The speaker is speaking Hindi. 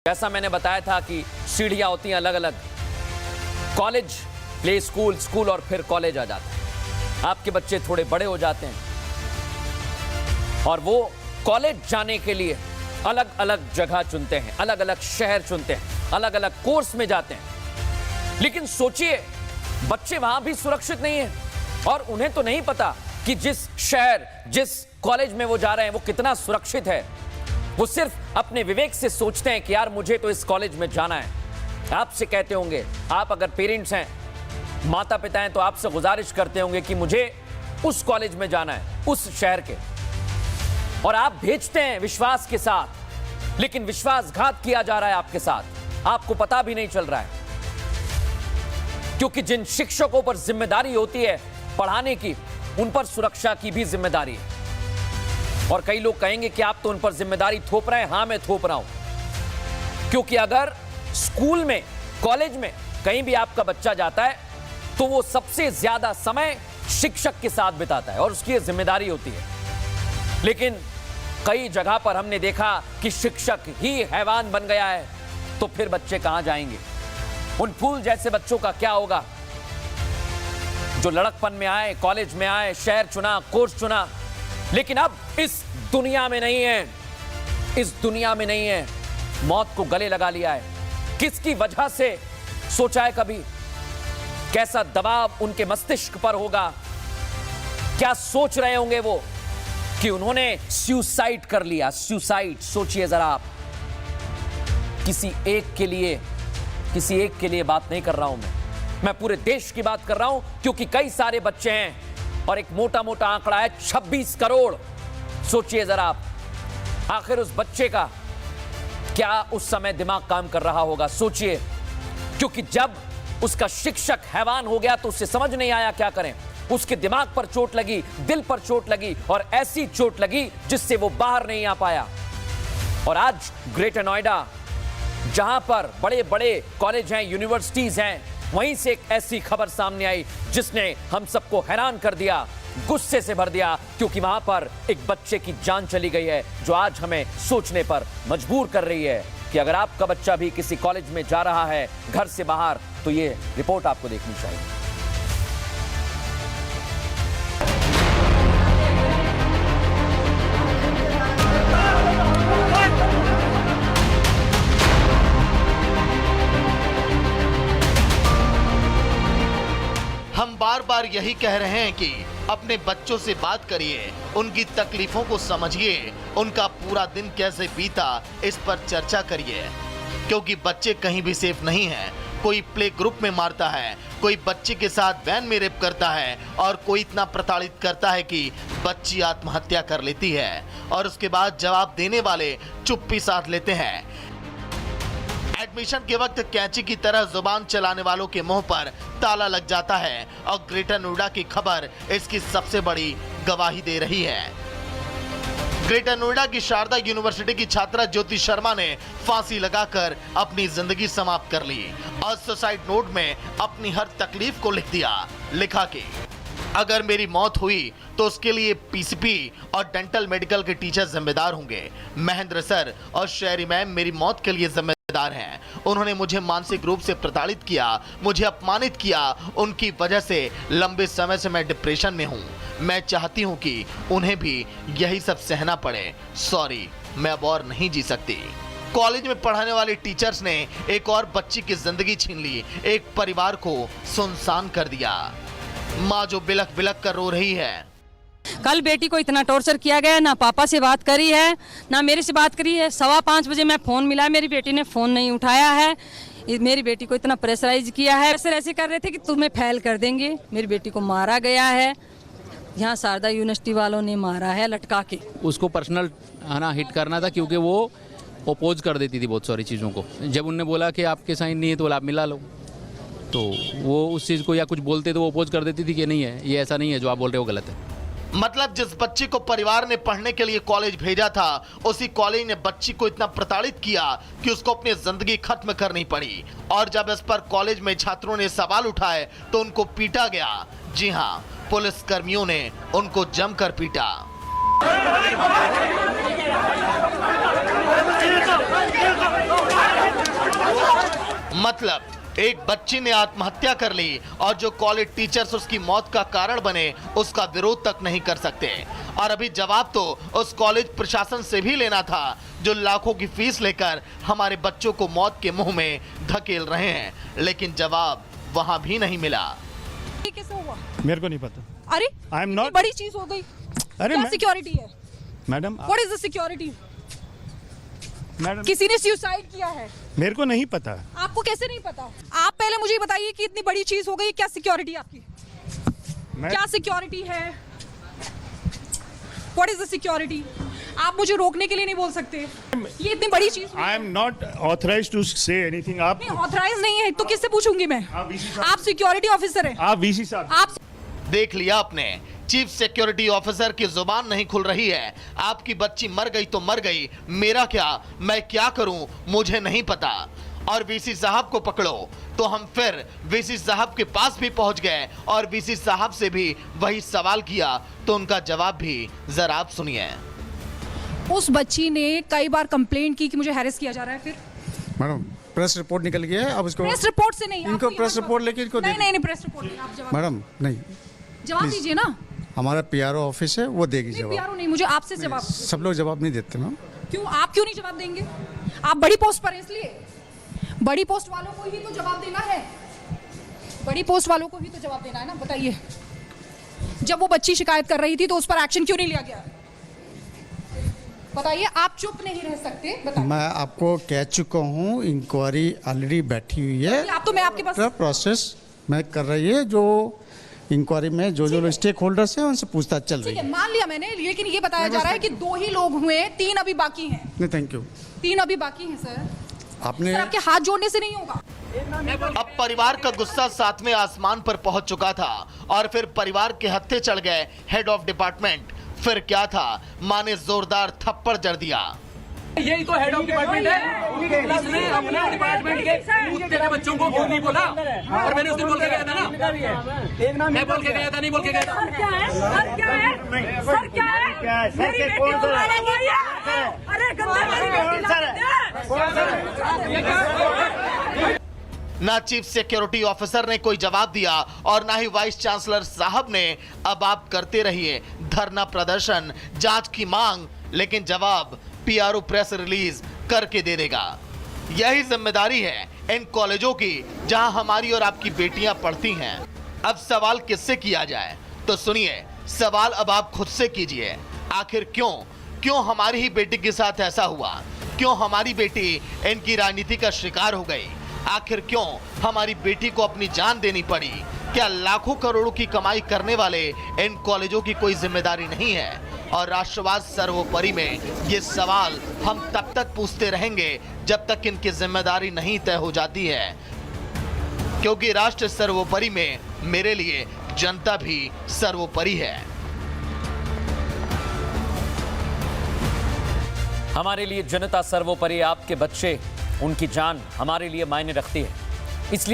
जैसा मैंने बताया था कि सीढ़ियां होती हैं अलग अलग, कॉलेज, प्ले स्कूल, स्कूल और फिर कॉलेज आ जाता है। आपके बच्चे थोड़े बड़े हो जाते हैं और वो कॉलेज जाने के लिए अलग अलग जगह चुनते हैं, अलग अलग शहर चुनते हैं, अलग अलग कोर्स में जाते हैं। लेकिन सोचिए, बच्चे वहां भी सुरक्षित नहीं हैं और उन्हें तो नहीं पता कि जिस शहर, जिस कॉलेज में वो जा रहे हैं वो कितना सुरक्षित है। वो सिर्फ अपने विवेक से सोचते हैं कि यार मुझे तो इस कॉलेज में जाना है। आपसे कहते होंगे, आप अगर पेरेंट्स हैं, माता पिता हैं, तो आपसे गुजारिश करते होंगे कि मुझे उस कॉलेज में जाना है, उस शहर के, और आप भेजते हैं विश्वास के साथ, लेकिन विश्वासघात किया जा रहा है आपके साथ, आपको पता भी नहीं चल रहा है। क्योंकि जिन शिक्षकों पर जिम्मेदारी होती है पढ़ाने की, उन पर सुरक्षा की भी जिम्मेदारी है। और कई लोग कहेंगे कि आप तो उन पर जिम्मेदारी थोप रहे हैं। हां, मैं थोप रहा हूं, क्योंकि अगर स्कूल में, कॉलेज में कहीं भी आपका बच्चा जाता है तो वो सबसे ज्यादा समय शिक्षक के साथ बिताता है और उसकी जिम्मेदारी होती है। लेकिन कई जगह पर हमने देखा कि शिक्षक ही हैवान बन गया है, तो फिर बच्चे कहां जाएंगे? उन फूल जैसे बच्चों का क्या होगा जो लड़कपन में आए, कॉलेज में आए, शहर चुना, कोर्स चुना, लेकिन अब इस दुनिया में नहीं है, इस दुनिया में नहीं है, मौत को गले लगा लिया है। किसकी वजह से? सोचा है कभी कैसा दबाव उनके मस्तिष्क पर होगा? क्या सोच रहे होंगे वो कि उन्होंने सुसाइड कर लिया? सुसाइड, सोचिए जरा आप। किसी एक के लिए बात नहीं कर रहा हूं मैं पूरे देश की बात कर रहा हूं, क्योंकि कई सारे बच्चे हैं और एक मोटा मोटा आंकड़ा है 26 करोड़। सोचिए जरा आप, आखिर उस बच्चे का क्या उस समय दिमाग काम कर रहा होगा? सोचिए, क्योंकि जब उसका शिक्षक हैवान हो गया तो उसे समझ नहीं आया क्या करें। उसके दिमाग पर चोट लगी, दिल पर चोट लगी, और ऐसी चोट लगी जिससे वो बाहर नहीं आ पाया। और आज ग्रेटर नोएडा, जहां पर बड़े बड़े कॉलेज हैं, यूनिवर्सिटीज हैं, वहीं से एक ऐसी खबर सामने आई जिसने हम सबको हैरान कर दिया, गुस्से से भर दिया, क्योंकि वहां पर एक बच्चे की जान चली गई है, जो आज हमें सोचने पर मजबूर कर रही है कि अगर आपका बच्चा भी किसी कॉलेज में जा रहा है घर से बाहर, तो ये रिपोर्ट आपको देखनी चाहिए। हम बार बार यही कह रहे हैं कि अपने बच्चों से बात करिए, उनकी तकलीफों को समझिए, उनका पूरा दिन कैसे बीता इस पर चर्चा करिए, क्योंकि बच्चे कहीं भी सेफ नहीं हैं। कोई प्ले ग्रुप में मारता है, कोई बच्चे के साथ वैन में रेप करता है, और कोई इतना प्रताड़ित करता है कि बच्ची आत्महत्या कर लेती है, और उसके बाद जवाब देने वाले चुप्पी साध लेते हैं। एडमिशन के वक्त कैंची की तरह जुबान चलाने वालों के मुंह पर ताला लग जाता है, और ग्रेटर नोएडा की खबर इसकी सबसे बड़ी गवाही दे रही है। ग्रेटर नोएडा की शारदा यूनिवर्सिटी की छात्रा ज्योति शर्मा ने फांसी लगाकर अपनी जिंदगी समाप्त कर ली और सुसाइड नोट में अपनी हर तकलीफ को लिख दिया। लिखा कि अगर मेरी मौत हुई तो उसके लिए पीसीपी और डेंटल मेडिकल के टीचर जिम्मेदार होंगे। महेंद्र सर और शेरी मैम मेरी मौत के लिए जिम्मेदार हैं। उन्होंने मुझे मानसिक रूप से प्रताड़ित किया, मुझे अपमानित किया। उनकी वजह से लंबे समय से मैं डिप्रेशन में हूँ। मैं चाहती हूँ कि उन्हें भी यही सब सहना पड़े। सॉरी, मैं अब और नहीं जी सकती। कॉलेज में पढ़ाने वाले टीचर्स ने एक और बच्ची की जिंदगी छीन ली, एक परिवार को सुनसान कर दिया। माँ जो बिलख बिलख कर रो रही है। कल बेटी को इतना टॉर्चर किया गया, ना पापा से बात करी है, ना मेरे से बात करी है। 5:15 बजे मैं फोन मिला, मेरी बेटी ने फोन नहीं उठाया है। मेरी बेटी को इतना प्रेशराइज किया है, ऐसे कर रहे थे कि तुम्हें फेल कर देंगे। मेरी बेटी को मारा गया है, यहाँ शारदा यूनिवर्सिटी वालों ने मारा है लटका के। उसको पर्सनल हिट करना था, क्योंकि वो अपोज कर देती थी बहुत सारी चीज़ों को। जब उनने बोला कि आपके साइन नहीं है तो आप मिला लो, तो वो उस चीज़ को या कुछ बोलते तो वो अपोज कर देती थी कि नहीं है, ये ऐसा नहीं है, जो आप बोल रहे हो गलत है। मतलब जिस बच्ची को परिवार ने पढ़ने के लिए कॉलेज भेजा था, उसी कॉलेज ने बच्ची को इतना प्रताड़ित किया कि उसको अपनी जिंदगी खत्म करनी पड़ी। और जब इस पर कॉलेज में छात्रों ने सवाल उठाए तो उनको पीटा गया। जी हाँ, पुलिस कर्मियों ने उनको जमकर पीटा। मतलब एक बच्ची ने आत्महत्या कर ली और जो कॉलेज टीचर्स उसकी मौत का कारण बने उसका विरोध तक नहीं कर सकते। और अभी जवाब तो उस कॉलेज प्रशासन से भी लेना था जो लाखों की फीस लेकर हमारे बच्चों को मौत के मुंह में धकेल रहे हैं, लेकिन जवाब वहां भी नहीं मिला। ये कैसे हुआ? मेरे को नहीं पता। अरे आई एम इतनी नॉट। बड़ी चीज हो गई। अरे क्या सिक्योरिटी है? Madam, what is the security? Madam किसी ने सुसाइड किया है? मेरे को नहीं पता। आपको कैसे नहीं पता? आप पहले मुझे बताइए कि इतनी बड़ी चीज हो गई, क्या सिक्योरिटी आपकी? क्या सिक्योरिटी है? What is the security? आप मुझे रोकने के लिए नहीं बोल सकते। ये इतनी बड़ी चीज हुई। I am not authorize to say anything. आप नहीं ऑथराइज नहीं है तो किससे पूछूंगी मैं? आप सिक्योरिटी ऑफिसर हैं। आप वीसी साहब। आप देख लिया आपने, चीफ सिक्योरिटी ऑफिसर की जुबान नहीं खुल रही है। आपकी बच्ची मर गई तो मर गई, मेरा क्या, मैं क्या करूं, मुझे नहीं पता। और वीसी साहब को पकड़ो, तो हम फिर वीसी साहब के पास भी पहुंच गए और वीसी साहब से भी वही सवाल किया, तो उनका जवाब भी जरा आप सुनिए। उस बच्ची ने कई बार कंप्लेंट की कि मुझे हैरेस किया जा रहा है। फिर मैडम प्रेस रिपोर्ट निकल गया है, अब इसको प्रेस रिपोर्ट से नहीं, इनको आपको प्रेस यहाँ रिपोर्ट लेके इनको नहीं दे नहीं नहीं प्रेस रिपोर्ट नहीं, आप जवाब मैडम नहीं, जवाब please। दीजिए ना। हमारा पीआरओ ऑफिस है, वो देगी नहीं जवाब। PRO नहीं, मुझे आपसे जवाब। सब लोग जवाब नहीं देते मैम। क्यों, आप क्यों नहीं जवाब देंगे? आप बड़ी पोस्ट पर हैं इसलिए। बड़ी पोस्ट वालों को ही तो जवाब देना है। बड़ी पोस्ट वालों को ही तो जवाब देना है ना। बताइए, जब वो बच्ची शिकायत कर रही थी तो उस पर एक्शन क्यों नहीं लिया गया? बताइए, आप चुप नहीं रह सकते। बताइए। मैं आपको कह चुका हूँ, इंक्वायरी ऑलरेडी बैठी हुई है। आप तो मैं आपके पास प्रोसेस मैं कर रही है, जो इंक्वायरी में जो जो स्टेक होल्डर्स हैं उनसे पूछताछ चल रही ठीक है, है। मान लिया मैंने, लेकिन ये बताया जा रहा है कि 2 ही लोग हुए, 3 अभी बाकी हैं। नहीं थैंक यू। 3 अभी बाकी हैं सर। आपने सर आपके हाथ जोड़ने से नहीं होगा। अब परिवार का गुस्सा 7वें आसमान पर पहुंच चुका था और फिर परिवार के हत्थे चढ़ गए हेड ऑफ डिपार्टमेंट। फिर क्या था, मां ने जोरदार थप्पड़ जड़ दिया। यही तो हेड ऑफ डिपार्टमेंट है। इसने अपने डिपार्टमेंट के तेरे बच्चों को क्यों नहीं बोला? और मैंने उस दिन बोल के गया था ना, मैं बोल के गया था, नहीं बोल के गया था। सर क्या है? सर क्या है? सर क्या है? मेरी बेटी को मारा गया है। अरे गंदा, मेरी बेटी ना चीफ सिक्योरिटी ऑफिसर ने कोई जवाब दिया और ना ही वाइस चांसलर साहब ने। अब आप करते रहिए धरना प्रदर्शन, जांच की मांग, लेकिन जवाब पीआरओ प्रेस रिलीज करके दे देगा। यही जिम्मेदारी है इन कॉलेजों की जहां हमारी और आपकी बेटियां पढ़ती हैं। अब सवाल किससे किया जाए, तो सुनिए, सवाल अब आप खुद से कीजिए। आखिर क्यों हमारी ही बेटी के साथ ऐसा हुआ? क्यों हमारी बेटी इनकी राजनीति का शिकार हो गई? आखिर क्यों हमारी बेटी को अपनी जान देनी पड़ी? क्या लाखों करोड़ों की कमाई करने वाले इन कॉलेजों की कोई जिम्मेदारी नहीं है? और राष्ट्रवाद सर्वोपरि में ये सवाल हम तब तक पूछते रहेंगे जब तक इनकी जिम्मेदारी नहीं तय हो जाती है, क्योंकि राष्ट्र सर्वोपरि में मेरे लिए जनता भी सर्वोपरि है। हमारे लिए जनता सर्वोपरि, आपके बच्चे, उनकी जान हमारे लिए मायने रखती है। इसलिए